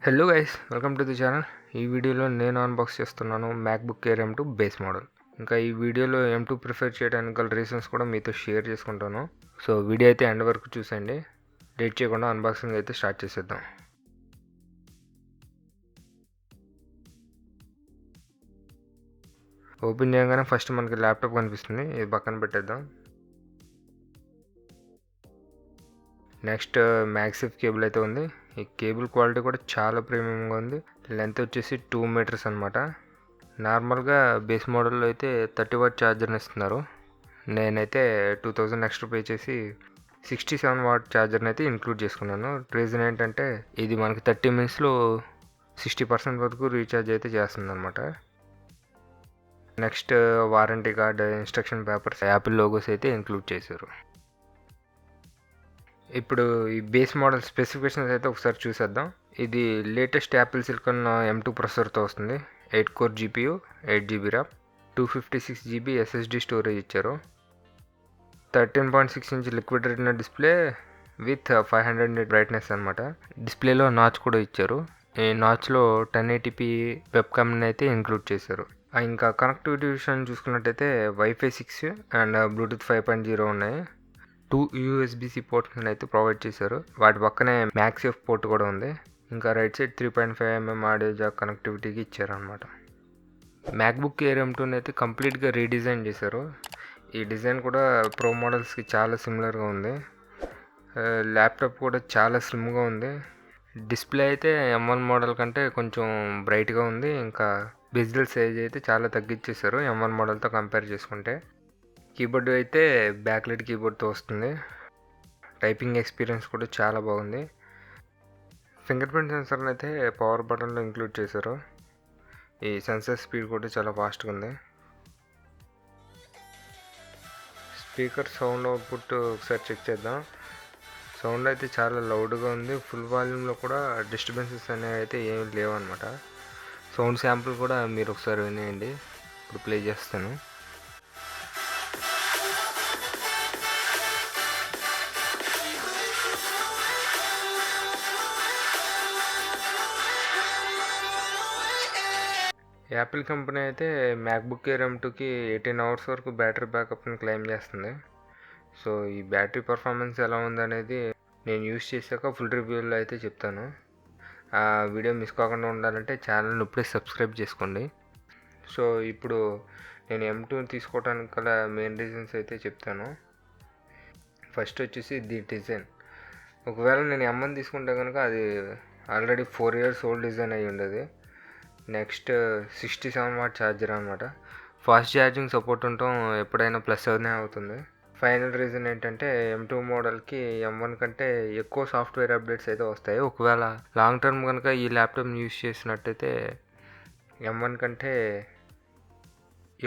Hello guys, welcome to the channel. ఈ వీడియోలో నేను అన్బాక్స్ చేస్తున్నాను MacBook air M2 base model. ఇంకా ఈ వీడియోలో M2 ప్రిఫర్ చేయడానికి గల రీజన్స్ కూడా మీతో షేర్ చేసుకుంటాను. సో వీడియో అయితే ఎండ్ వరకు చూసేయండి. లేట్ చేయకుండా అన్బాక్సింగ్ అయితే స్టార్ట్ చేసేద్దాం. ఓపెన్ చేయగానే ఫస్ట్ మనకి ల్యాప్టాప్ కనిపిస్తుంది, ఇది పక్కన పెట్టేద్దాం. నెక్స్ట్ మ్యాగ్సేఫ్ కేబుల్ అయితే ఉంది. ఈ కేబుల్ క్వాలిటీ కూడా చాలా ప్రీమియంగా ఉంది. లెంత్ వచ్చేసి 2 మీటర్స్ అనమాట. నార్మల్గా బేస్ మోడల్లో అయితే 30 వాట్ ఛార్జర్ని ఇస్తున్నారు. నేనైతే 2000 ఎక్స్ట్రా పే చేసి 67 వాట్ ఛార్జర్ని అయితే ఇంక్లూడ్ చేసుకున్నాను. రీజన్ ఏంటంటే ఇది మనకి 30 మినిట్స్లో 60% వరకు రీఛార్జ్ అయితే చేస్తుంది అనమాట. Next warranty card, instruction papers, Apple logos అయితే ఇంక్లూడ్ చేశారు. ఇప్పుడు ఈ బేస్ మోడల్ స్పెసిఫికేషన్స్ అయితే ఒకసారి చూసేద్దాం. ఇది లేటెస్ట్ యాపిల్ సిలికాన్ M2 ప్రాసెసర్తో వస్తుంది. 8 core GPU, 8 GB RAM, 256 GB SSD storage ఇచ్చారు. 13.6 inch liquid retina display with 500 nit brightness అనమాట. డిస్ప్లేలో నాచ్ కూడా ఇచ్చారు. ఈ నాచ్లో 1080p వెబ్కామ్ని అయితే ఇంక్లూడ్ చేశారు. ఇంకా కనెక్టివిటీ విషయం చూసుకున్నట్టయితే వైఫై 6 అండ్ బ్లూటూత్ 5.0 ఉన్నాయి. 2 USB-C పోర్ట్స్ అయితే ప్రొవైడ్ చేశారు. వాటి పక్కనే మ్యాక్సేఫ్ పోర్ట్ కూడా ఉంది. ఇంకా right side 3.5mm audio jack కనెక్టివిటీకి ఇచ్చారనమాట. మ్యాక్బుక్ ఎయిర్ M2 అయితే కంప్లీట్గా రీడిజైన్ చేశారు. ఈ డిజైన్ కూడా ప్రో మోడల్స్కి చాలా సిమిలర్గా ఉంది. ల్యాప్టాప్ కూడా చాలా స్లిమ్గా ఉంది. డిస్ప్లే అయితే M1 మోడల్ కంటే కొంచెం బ్రైట్గా ఉంది. ఇంకా బెజిల్ సైజ్ అయితే చాలా తగ్గించేశారు M1 మోడల్తో కంపేర్ చేసుకుంటే. కీబోర్డ్ అయితే బ్యాక్లైట్ కీబోర్డ్తో వస్తుంది. టైపింగ్ ఎక్స్పీరియన్స్ కూడా చాలా బాగుంది. ఫింగర్ ప్రింట్ సెన్సర్ని అయితే పవర్ బటన్లో ఇంక్లూడ్ చేశారు. ఈ సెన్సర్ స్పీడ్ కూడా చాలా ఫాస్ట్గా ఉంది. స్పీకర్ సౌండ్ అవుట్పుట్ ఒకసారి చెక్ చేద్దాం. సౌండ్ అయితే చాలా లౌడ్గా ఉంది. ఫుల్ వాల్యూమ్లో కూడా డిస్టర్బెన్సెస్ అనేవి అయితే ఏమి లేవు అనమాట. సౌండ్ శాంపుల్ కూడా మీరు ఒకసారి వినేయండి. ఇప్పుడు ప్లే చేస్తాను. యాపిల్ కంపెనీ అయితే మ్యాక్బుక్ ఎయిర్ M2కి 18 అవర్స్ వరకు బ్యాటరీ బ్యాకప్ని క్లెయిమ్ చేస్తుంది. సో ఈ బ్యాటరీ పర్ఫార్మెన్స్ ఎలా ఉందనేది నేను యూస్ చేశాక ఫుల్ రివ్యూలో అయితే చెప్తాను. ఆ వీడియో మిస్ కాకుండా ఉండాలంటే ఛానల్ని ఇప్పుడే సబ్స్క్రైబ్ చేసుకోండి. సో ఇప్పుడు నేను M2 తీసుకోవడానికి గల మెయిన్ రీజన్స్ అయితే చెప్తాను. ఫస్ట్ వచ్చేసి ది డిజైన్. ఒకవేళ నేను M1 తీసుకుంటే కనుక అది ఆల్రెడీ 4 years ఓల్డ్ డిజైన్ అయ్యి ఉండేది. నెక్స్ట్ 67 వాట్ ఛార్జర్ అనమాట. ఫాస్ట్ ఛార్జింగ్ సపోర్ట్ ఉండటం ఎప్పుడైనా ప్లస్ అవునే అవుతుంది. ఫైనల్ రీజన్ ఏంటంటే M2 మోడల్కి M1 కంటే ఎక్కువ సాఫ్ట్వేర్ అప్డేట్స్ అయితే వస్తాయి. ఒకవేళ లాంగ్ టర్మ్ కనుక ఈ ల్యాప్టాప్ని యూస్ చేసినట్టయితే M1 కంటే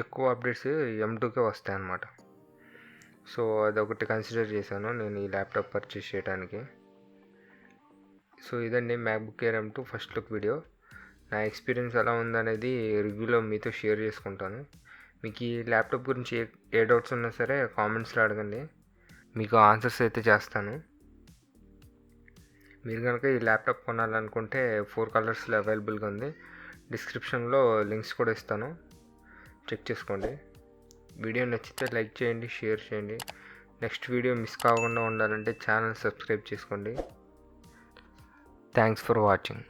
ఎక్కువ అప్డేట్స్ M2కే వస్తాయి అన్నమాట. సో అదొకటి కన్సిడర్ చేశాను నేను ఈ ల్యాప్టాప్ పర్చేస్ చేయడానికి. సో ఇదండి MacBook air M2 first look video. నా ఎక్స్పీరియన్స్ ఎలా ఉందనేది రివ్యూలో మీతో షేర్ చేసుకుంటాను. మీకు ఈ ల్యాప్టాప్ గురించి ఏ డౌట్స్ ఉన్నా సరే కామెంట్స్లో అడగండి, మీకు ఆన్సర్స్ అయితే చేస్తాను. మీరు కనుక ఈ ల్యాప్టాప్ కొనాలనుకుంటే 4 కలర్స్లో అవైలబుల్గా ఉంది. డిస్క్రిప్షన్లో లింక్స్ కూడా ఇస్తాను, చెక్ చేసుకోండి. వీడియో నచ్చితే లైక్ చేయండి, షేర్ చేయండి. నెక్స్ట్ వీడియో మిస్ కాకుండా ఉండాలంటే ఛానల్ సబ్స్క్రైబ్ చేసుకోండి. Thanks for watching.